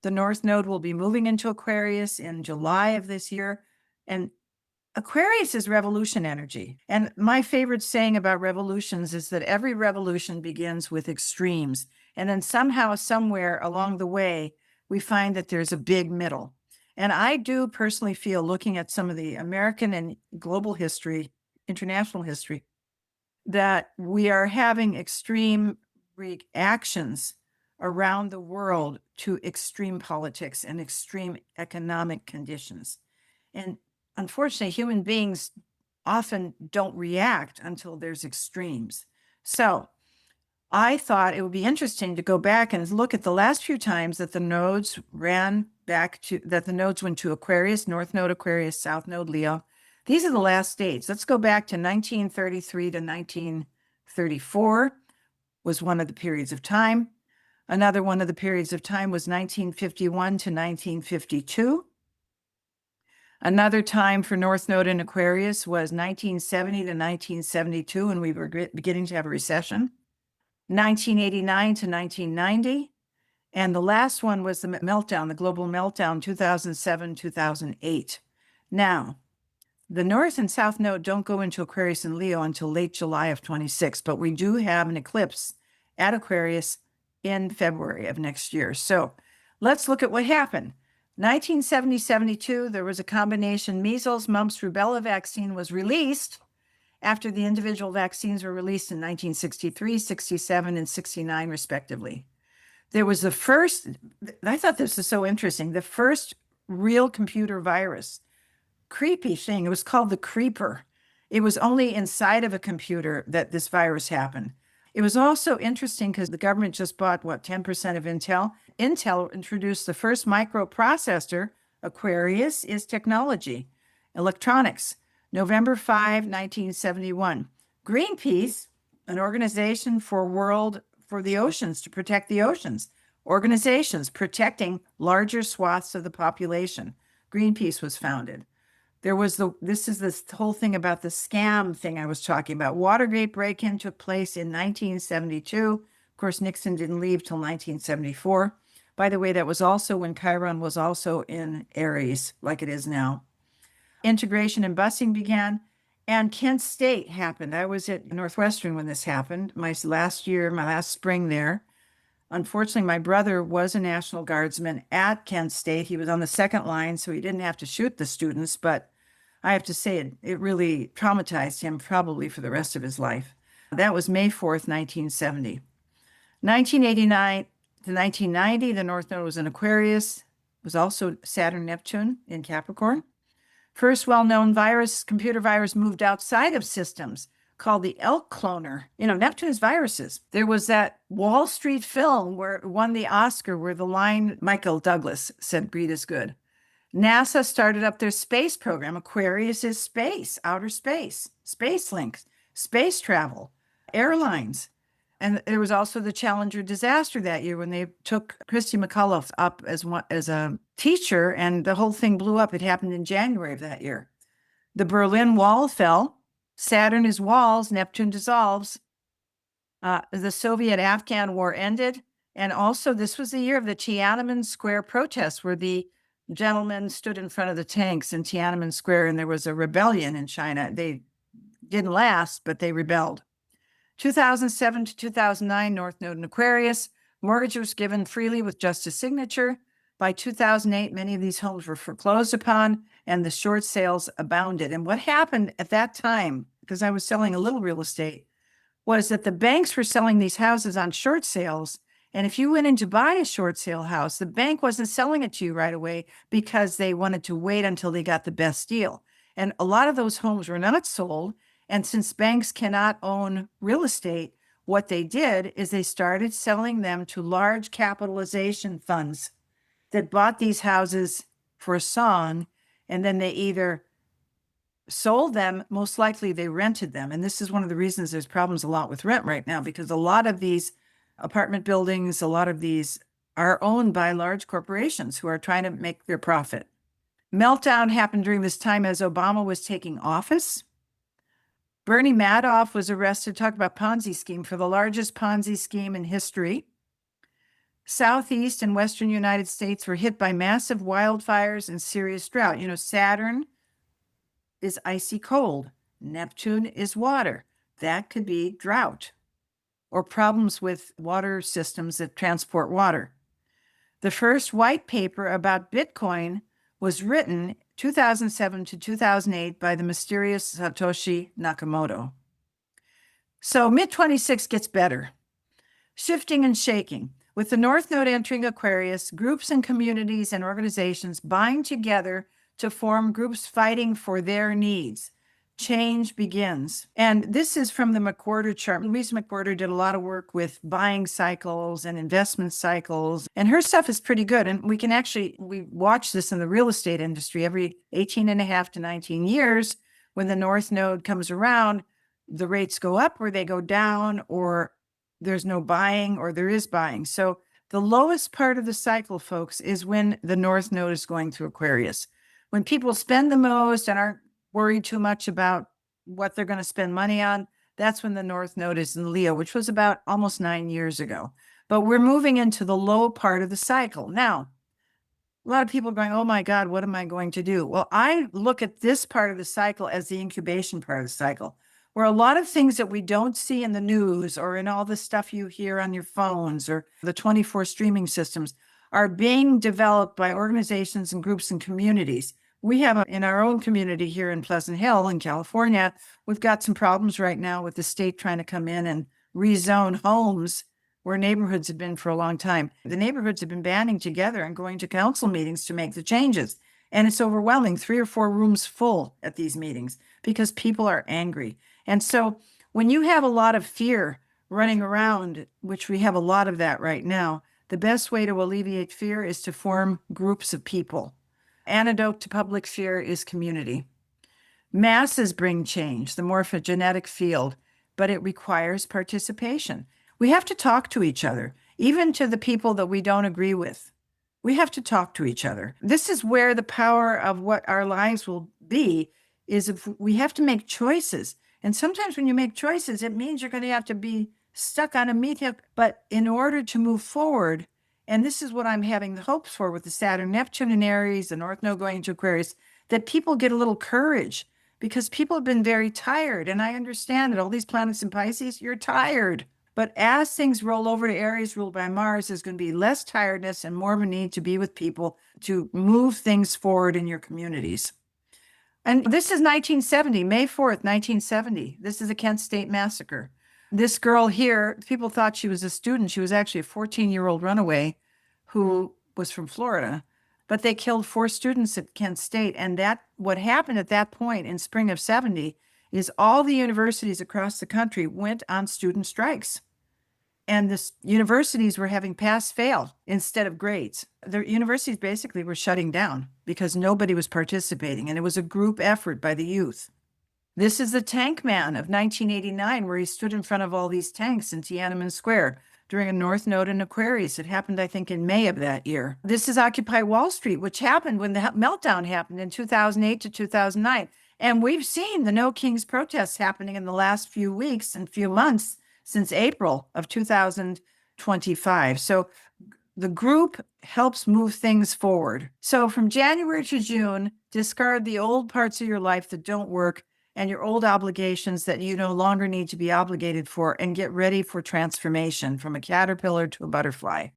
The North Node will be moving into Aquarius in July of this year. And Aquarius is revolution energy. And my favorite saying about revolutions is that every revolution begins with extremes. And then somehow, somewhere along the way, we find that there's a big middle. And I do personally feel, looking at some of the American and global history, international history, that we are having extreme reactions around the world to extreme politics and extreme economic conditions. And unfortunately, human beings often don't react until there's extremes. So I thought it would be interesting to go back and look at the last few times that the nodes went to Aquarius, North Node Aquarius, South Node Leo. These are the last dates. Let's go back to 1933 to 1934 was one of the periods of time. Another one of the periods of time was 1951 to 1952. Another time for North Node in Aquarius was 1970 to 1972, and we were beginning to have a recession. 1989 to 1990. And the last one was the meltdown, the global meltdown, 2007, 2008. Now, the North and South Node don't go into Aquarius and Leo until late July of 26, but we do have an eclipse at Aquarius in February of next year. So let's look at what happened. 1970-72, there was a combination measles, mumps, rubella vaccine was released after the individual vaccines were released in 1963, 67, and 69, respectively. There was the first, I thought this was so interesting, the first real computer virus. Creepy thing. It was called the creeper. It was only inside of a computer that this virus happened. It was also interesting because the government just bought, 10% of Intel. Intel introduced the first microprocessor. Aquarius is technology, electronics. November 5, 1971. Greenpeace, an organization for the oceans, to protect the oceans. Organizations protecting larger swaths of the population. Greenpeace was founded. There was this whole thing about the scam thing I was talking about. Watergate break-in took place in 1972. Of course, Nixon didn't leave till 1974. By the way, that was also when Chiron was also in Aries, like it is now. Integration and busing began, and Kent State happened. I was at Northwestern when this happened, my last spring there. Unfortunately, my brother was a National Guardsman at Kent State. He was on the second line, so he didn't have to shoot the students, but I have to say it really traumatized him probably for the rest of his life. That was May 4th, 1970. 1989 to 1990, the North Node was in Aquarius. It was also Saturn-Neptune in Capricorn. First well-known computer virus moved outside of systems, called the elk cloner. Neptune is viruses. There was that Wall Street film where it won the Oscar, where the line Michael Douglas said, "Greed is good." NASA started up their space program. Aquarius is space, outer space, space links, space travel, airlines. And there was also the Challenger disaster that year when they took Christy McAuliffe up as a teacher, and the whole thing blew up. It happened in January of that year. The Berlin Wall fell. Saturn is walls, Neptune dissolves. The Soviet-Afghan war ended. And also, this was the year of the Tiananmen Square protests, where the gentlemen stood in front of the tanks in Tiananmen Square, and there was a rebellion in China. They didn't last, but they rebelled. 2007 to 2009, North Node in Aquarius. Mortgage was given freely with just a signature. By 2008, many of these homes were foreclosed upon, and the short sales abounded. And what happened at that time, because I was selling a little real estate, was that the banks were selling these houses on short sales. And if you went in to buy a short sale house, the bank wasn't selling it to you right away because they wanted to wait until they got the best deal. And a lot of those homes were not sold. And since banks cannot own real estate, what they did is they started selling them to large capitalization funds that bought these houses for a song, and then they either sold them, most likely they rented them. And this is one of the reasons there's problems a lot with rent right now, because a lot of these apartment buildings, a lot of these are owned by large corporations who are trying to make their profit. Meltdown happened during this time as Obama was taking office. Bernie Madoff was arrested, talk about Ponzi scheme, for the largest Ponzi scheme in history. Southeast and Western United States were hit by massive wildfires and serious drought. Saturn is icy cold. Neptune is water. That could be drought or problems with water systems that transport water. The first white paper about Bitcoin was written 2007 to 2008 by the mysterious Satoshi Nakamoto. So mid-26 gets better. Shifting and shaking. With the North Node entering Aquarius, groups and communities and organizations bind together to form groups fighting for their needs. Change begins. And this is from the McWhorter chart. Louise McWhorter did a lot of work with buying cycles and investment cycles, and her stuff is pretty good. And we watch this in the real estate industry every 18 and a half to 19 years. When the North Node comes around, the rates go up or they go down, or there's no buying or there is buying. So the lowest part of the cycle, folks, is when the North Node is going through Aquarius. When people spend the most and aren't worried too much about what they're going to spend money on, that's when the North Node is in Leo, which was about almost 9 years ago. But we're moving into the low part of the cycle. Now, a lot of people are going, oh my God, what am I going to do? Well, I look at this part of the cycle as the incubation part of the cycle, where a lot of things that we don't see in the news or in all the stuff you hear on your phones or the 24 streaming systems are being developed by organizations and groups and communities. We have in our own community here in Pleasant Hill in California, we've got some problems right now with the state trying to come in and rezone homes where neighborhoods have been for a long time. The neighborhoods have been banding together and going to council meetings to make the changes. And it's overwhelming, 3 or 4 rooms full at these meetings because people are angry. And so when you have a lot of fear running around, which we have a lot of that right now, the best way to alleviate fear is to form groups of people. Antidote to public fear is community. Masses bring change, the morphogenetic field, but it requires participation. We have to talk to each other, even to the people that we don't agree with. We have to talk to each other. This is where the power of what our lives will be, is if we have to make choices. And sometimes when you make choices, it means you're going to have to be stuck on a meat hook. But in order to move forward, and this is what I'm having the hopes for with the Saturn, Neptune, and Aries, the North Node going into Aquarius, that people get a little courage because people have been very tired. And I understand that all these planets in Pisces, you're tired. But as things roll over to Aries ruled by Mars, there's going to be less tiredness and more of a need to be with people to move things forward in your communities. And this is 1970, May 4th, 1970. This is the Kent State Massacre. This girl here, people thought she was a student. She was actually a 14-year-old runaway who was from Florida. But they killed 4 students at Kent State. And what happened at that point in spring of 70 is all the universities across the country went on student strikes. And the universities were having pass-fail instead of grades. The universities basically were shutting down because nobody was participating, and it was a group effort by the youth. This is the Tank Man of 1989, where he stood in front of all these tanks in Tiananmen Square during a North Node in Aquarius. It happened, I think, in May of that year. This is Occupy Wall Street, which happened when the meltdown happened in 2008 to 2009. And we've seen the No Kings protests happening in the last few weeks and few months since April of 2025. So the group helps move things forward. So from January to June, discard the old parts of your life that don't work and your old obligations that you no longer need to be obligated for, and get ready for transformation from a caterpillar to a butterfly.